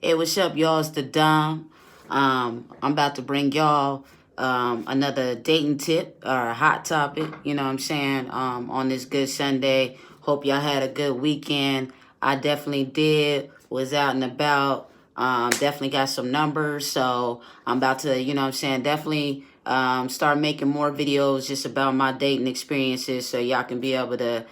Hey, what's up, y'all? It's the Dom. I'm about to bring y'all another dating tip or a hot topic, you know what I'm saying, on this good Sunday. Hope y'all had a good weekend. I definitely did. Was out and about. Definitely got some numbers. So I'm about to, you know what I'm saying, definitely start making more videos just about my dating experiences so y'all can be able to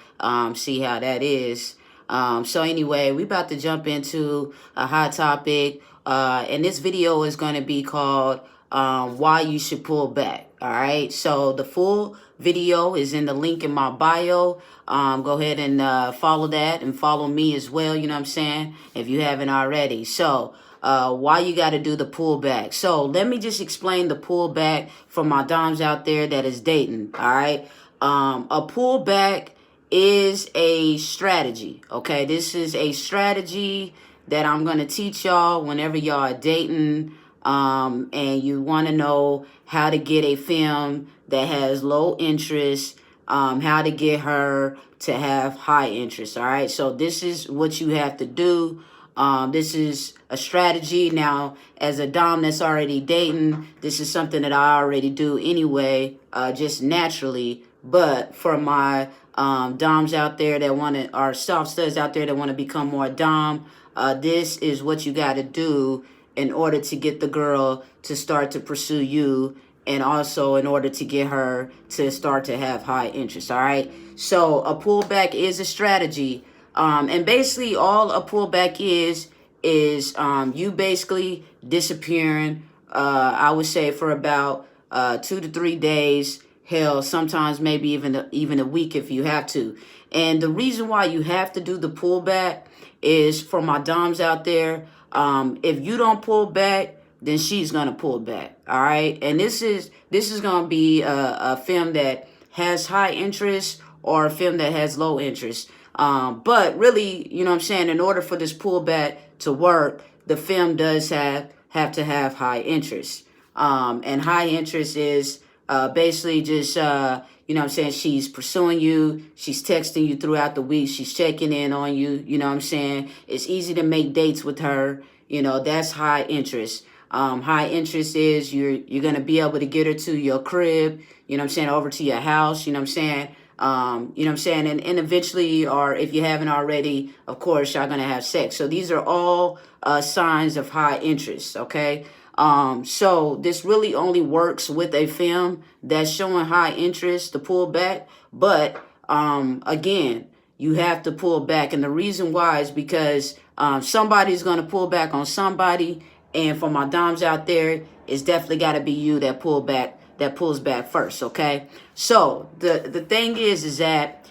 see how that is. So anyway, we about to jump into a hot topic. And this video is going to be called Why You Should Pull Back. All right. So the full video is in the link in my bio. Go ahead and follow that and follow me as well. You know what I'm saying? If you haven't already. So why you got to do the pullback. So let me just explain the pullback for my doms out there that is dating. All right. A pullback is a strategy. Okay, this is a strategy that I'm going to teach y'all whenever y'all are dating and you want to know how to get a film that has low interest, how to get her to have high interest. All right, so this is what you have to do. This is a strategy. Now, as a dom that's already dating, this is something that I already do anyway, just naturally. But for my doms out there that want to, or soft studs out there that want to become more dom, this is what you got to do in order to get the girl to start to pursue you, and also in order to get her to start to have high interest. All right, so a pullback is a strategy, and basically all a pullback is you basically disappearing, I would say, for about 2 to 3 days. Hell, sometimes maybe even a week if you have to. And the reason why you have to do the pullback is for my doms out there. If you don't pull back, then she's gonna pull back. All right, and this is gonna be a film that has high interest or a film that has low interest. But really, you know what I'm saying, in order for this pullback to work, the film does have to have high interest. And high interest is basically just, you know what I'm saying, she's pursuing you, she's texting you throughout the week, she's checking in on you, you know what I'm saying. It's easy to make dates with her, you know, that's high interest. High interest is you're going to be able to get her to your crib, you know what I'm saying, over to your house, you know what I'm saying. You know what I'm saying, and eventually, or if you haven't already, of course, y'all going to have sex. So these are all signs of high interest, okay? So this really only works with a film that's showing high interest to pull back. But again, you have to pull back. And the reason why is because somebody's going to pull back on somebody. And for my doms out there, it's definitely got to be you that pulls back first. Okay. So the thing is that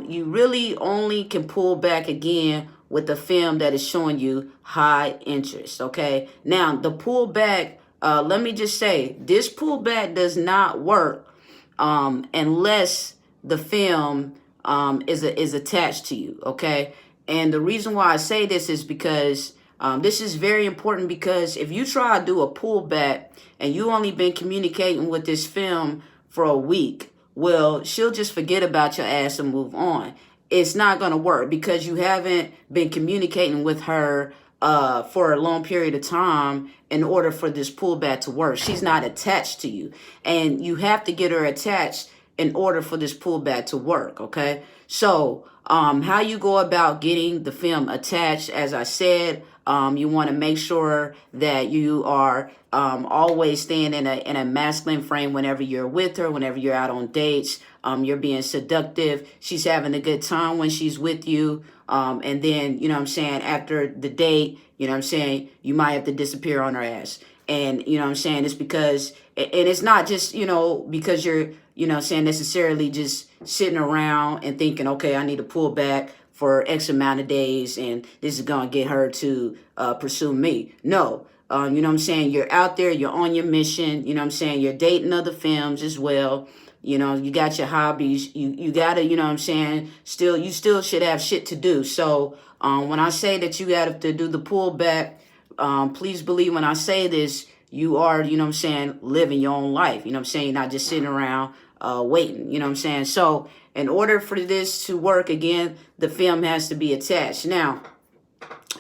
you really only can pull back again with the film that is showing you high interest. Okay. Now the pullback, let me just say, this pullback does not work unless the film is attached to you. Okay. And the reason why I say this is because this is very important, because if you try to do a pullback and you only been communicating with this film for a week, well, she'll just forget about your ass and move on. It's not going to work because you haven't been communicating with her for a long period of time in order for this pullback to work. She's not attached to you, and you have to get her attached in order for this pullback to work. Okay. So how you go about getting the film attached, as I said, you want to make sure that you are always staying in a masculine frame whenever you're with her, whenever you're out on dates. You're being seductive. She's having a good time when she's with you. And then, you know what I'm saying, after the date, you know what I'm saying, you might have to disappear on her ass. And, you know what I'm saying, it's because, and it's not just, you know, because you're, you know what I'm saying, necessarily just sitting around and thinking, okay, I need to pull back for X amount of days and this is going to get her to pursue me. No, you know what I'm saying, you're out there, you're on your mission, you know what I'm saying, you're dating other films as well. You know, you got your hobbies, you got to, you know what I'm saying, you still should have shit to do. So when I say that you got to do the pullback, please believe when I say this, you are, you know what I'm saying, living your own life. You know what I'm saying, you're not just sitting around waiting, you know what I'm saying. So in order for this to work, again, the film has to be attached. Now,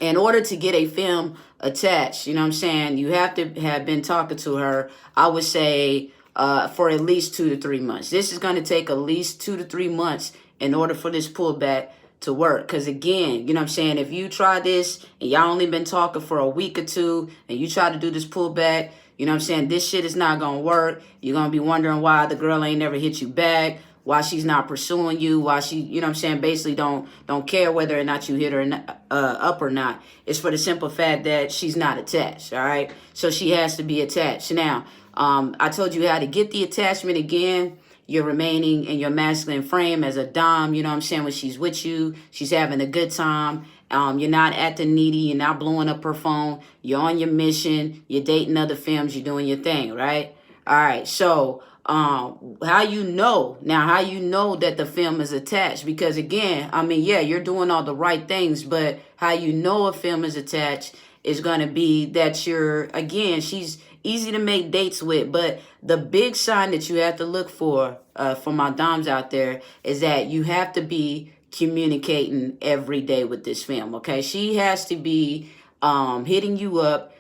in order to get a femme attached, you know what I'm saying, you have to have been talking to her, I would say, for at least 2 to 3 months. This is going to take at least 2 to 3 months in order for this pullback to work. Because again, you know what I'm saying, if you try this and y'all only been talking for a week or two and you try to do this pullback, you know what I'm saying, this shit is not going to work. You're going to be wondering why the girl ain't never hit you back, why she's not pursuing you, why she, you know what I'm saying, basically don't care whether or not you hit her up or not. It's for the simple fact that she's not attached, all right? So she has to be attached. Now, I told you how to get the attachment again. You're remaining in your masculine frame as a dom, you know what I'm saying, when she's with you, she's having a good time. You're not acting needy, you're not blowing up her phone, you're on your mission, you're dating other femmes, you're doing your thing, right? All right, so how you know that the femme is attached? Because again, I mean, yeah, you're doing all the right things, but how you know a femme is attached is going to be that she's easy to make dates with. But the big sign that you have to look for my doms out there is that you have to be communicating every day with this femme, okay? She has to be hitting you up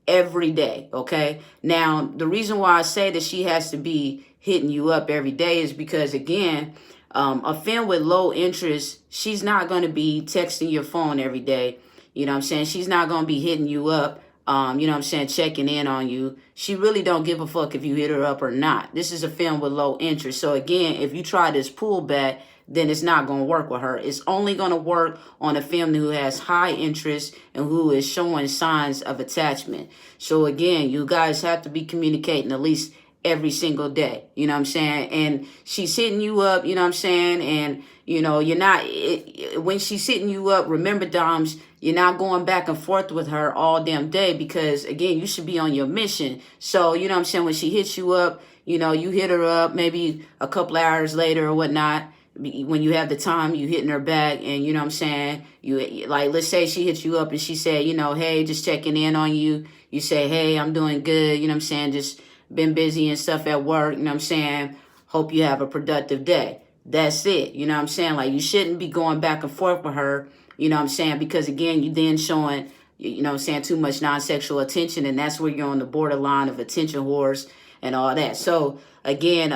every day, okay? Now, the reason why I say that she has to be hitting you up every day is because, again, a femme with low interest, she's not going to be texting your phone every day. You know what I'm saying? She's not going to be hitting you up, you know what I'm saying, checking in on you. She really don't give a fuck if you hit her up or not. This is a femme with low interest. So, again, if you try this pullback, then it's not going to work with her. It's only going to work on a femme who has high interest and who is showing signs of attachment. So again, you guys have to be communicating at least every single day. You know what I'm saying? And she's hitting you up, you know what I'm saying? And, you know, you're not, when she's hitting you up, remember, doms, you're not going back and forth with her all damn day because, again, you should be on your mission. So, you know what I'm saying? When she hits you up, you know, you hit her up maybe a couple hours later or whatnot. When you have the time, you hitting her back, and you know what I'm saying, you like, let's say she hits you up and she said, you know, hey, just checking in on you. You say, hey, I'm doing good, you know what I'm saying, just been busy and stuff at work, you know what I'm saying, hope you have a productive day. That's it, you know what I'm saying? Like, you shouldn't be going back and forth with her, you know what I'm saying, because again, you then showing, you know what I'm saying, too much non-sexual attention, and that's where you're on the borderline of attention whores and all that. So again,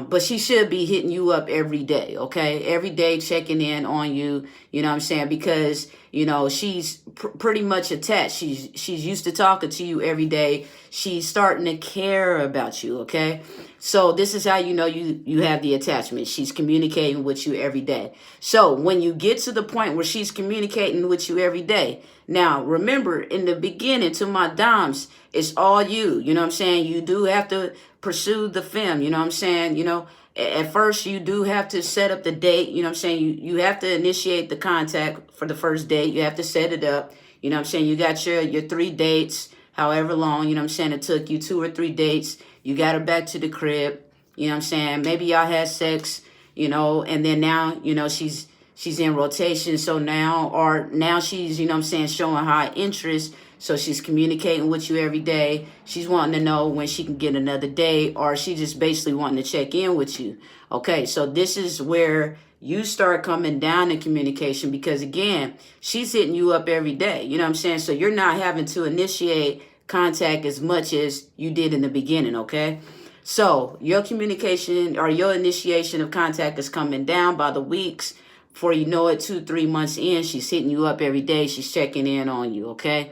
but she should be hitting you up every day, okay? Every day checking in on you, you know what I'm saying? Because, you know, she's pretty much attached. She's used to talking to you every day. She's starting to care about you, okay? So this is how you know you have the attachment. She's communicating with you every day. So when you get to the point where she's communicating with you every day, now remember, in the beginning, to my doms, it's all you. You know what I'm saying? You do have to pursue the femme, you know what I'm saying? You know, at first you do have to set up the date, you know what I'm saying? You have to initiate the contact for the first date. You have to set it up, you know what I'm saying? You got your 3 dates, however long, you know what I'm saying, it took you 2 or 3 dates. You got her back to the crib, you know what I'm saying? Maybe y'all had sex, you know, and then now, you know, she's in rotation. So now she's, you know what I'm saying, showing high interest. So she's communicating with you every day. She's wanting to know when she can get another date, or she just basically wanting to check in with you. Okay, so this is where you start coming down in communication because, again, she's hitting you up every day. You know what I'm saying? So you're not having to initiate contact as much as you did in the beginning, okay? So your communication or your initiation of contact is coming down by the weeks. Before you know it, 2-3 months in, she's hitting you up every day. She's checking in on you, okay?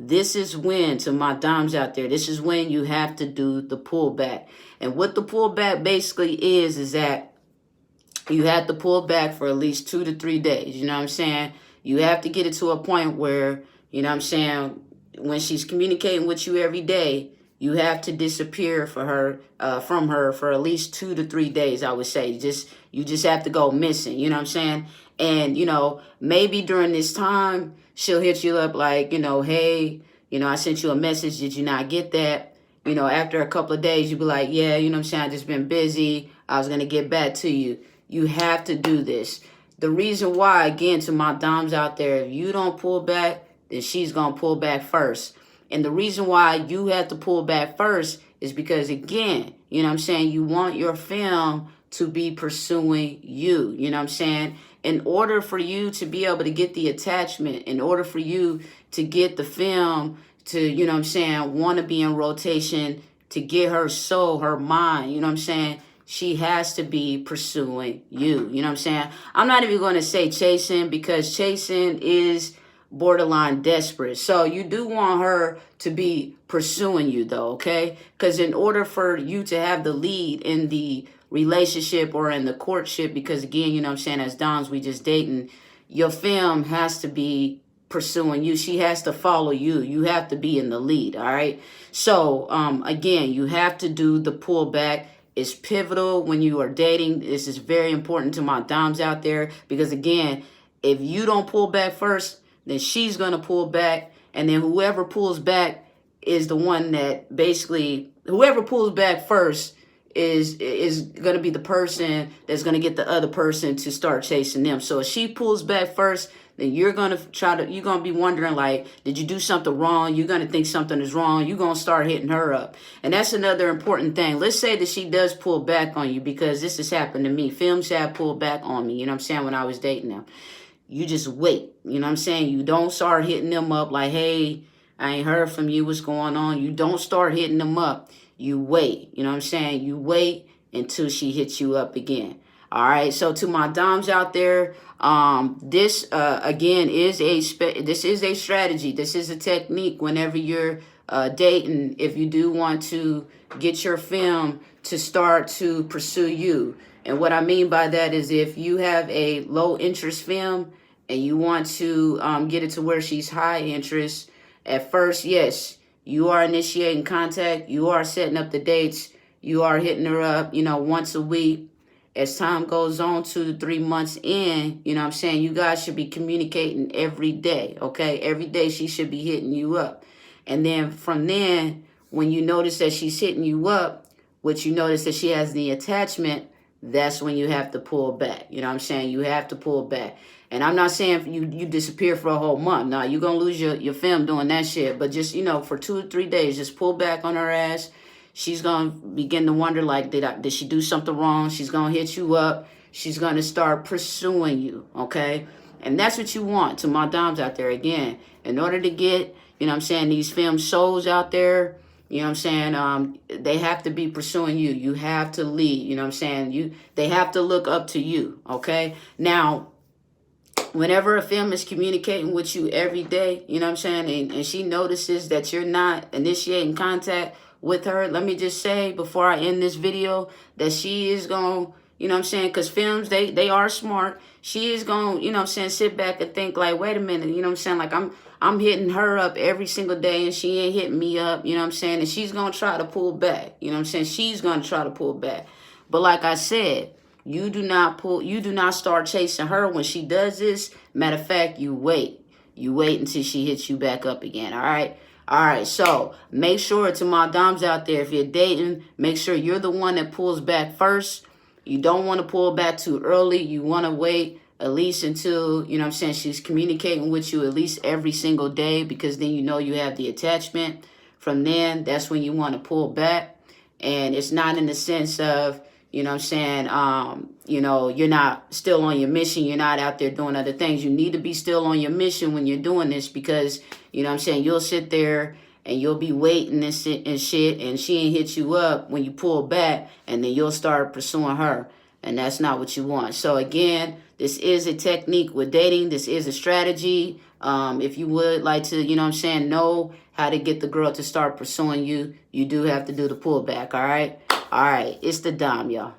This is when, to my doms out there, this is when you have to do the pullback. And what the pullback basically is that you have to pull back for at least 2 to 3 days. You know what I'm saying? You have to get it to a point where, you know what I'm saying, when she's communicating with you every day, you have to disappear from her for at least 2 to 3 days, I would say. You just have to go missing, you know what I'm saying? And, you know, maybe during this time, she'll hit you up like, you know, hey, you know, I sent you a message. Did you not get that? You know, after a couple of days, you'll be like, yeah, you know what I'm saying, I just been busy. I was going to get back to you. You have to do this. The reason why, again, to my doms out there, if you don't pull back, then she's going to pull back first. And the reason why you have to pull back first is because, again, you know what I'm saying, you want your femme to be pursuing you. You know what I'm saying? in order for you to be able to get the attachment, in order for you to get the film to, you know what I'm saying, want to be in rotation, to get her soul, her mind, you know what I'm saying, she has to be pursuing you. You know what I'm saying? I'm not even going to say chasing, because chasing is borderline desperate. So you do want her to be pursuing you though, okay? Because in order for you to have the lead in the relationship or in the courtship, because again, you know what I'm saying, as Doms, we just dating, your femme has to be pursuing you. She has to follow you. You have to be in the lead, all right? So again, you have to do the pullback. It's pivotal when you are dating. This is very important to my Doms out there, because again, if you don't pull back first, then she's going to pull back, and then whoever pulls back is the one that basically, whoever pulls back first is going to be the person that's going to get the other person to start chasing them. So if she pulls back first, then you're going to be wondering, like, did you do something wrong? You're going to think something is wrong. You're going to start hitting her up. And that's another important thing. Let's say that she does pull back on you, because this has happened to me. Films have pulled back on me, you know what I'm saying, when I was dating them. You just wait, you know what I'm saying? You don't start hitting them up like, hey, I ain't heard from you, what's going on? You don't start hitting them up. You wait, you know what I'm saying? You wait until she hits you up again. All right, so to my Doms out there, this again is a strategy. This is a technique whenever you're dating. If you do want to get your femme to start to pursue you, and what I mean by that is, if you have a low interest femme and you want to get it to where she's high interest, at first, yes, you are initiating contact, you are setting up the dates, you are hitting her up, you know, once a week. As time goes on, 2 to 3 months in, you know what I'm saying, you guys should be communicating every day, okay? Every day she should be hitting you up. And then from then, when you notice that she's hitting you up, which you notice that she has the attachment, that's when you have to pull back. You know what I'm saying? You have to pull back. And I'm not saying you disappear for a whole month. Nah, you're going to lose your femme doing that shit. But just, you know, for 2 or 3 days, just pull back on her ass. She's going to begin to wonder, like, did she do something wrong? She's going to hit you up. She's going to start pursuing you, okay? And that's what you want, to my Doms out there. Again, in order to get, you know what I'm saying, these femme souls out there, you know what I'm saying, they have to be pursuing you. You have to lead, you know what I'm saying? They have to look up to you, okay? Now, whenever a femme is communicating with you every day, you know what I'm saying, and she notices that you're not initiating contact with her, let me just say before I end this video that she is going to, you know what I'm saying, because femmes, they are smart. She is going to, you know what I'm saying, sit back and think like, wait a minute, you know what I'm saying, like I'm hitting her up every single day and she ain't hitting me up, you know what I'm saying, and she's going to try to pull back, you know what I'm saying, she's going to try to pull back. But like I said, you do not start chasing her when she does this. Matter of fact, you wait until she hits you back up again, all right? All right, so make sure, to my Doms out there, if you're dating, make sure you're the one that pulls back first. You don't want to pull back too early. You want to wait at least until, you know what I'm saying, she's communicating with you at least every single day, because then you know you have the attachment. From then, that's when you want to pull back. And it's not in the sense of, you know what I'm saying, you know, you're not still on your mission. You're not out there doing other things. You need to be still on your mission when you're doing this, because, you know what I'm saying, you'll sit there and you'll be waiting and shit, and she ain't hit you up when you pull back, and then you'll start pursuing her. And that's not what you want. So again, this is a technique with dating. This is a strategy. If you would like to, you know what I'm saying, know how to get the girl to start pursuing you, you do have to do the pullback, all right? All right, it's the Dom, y'all.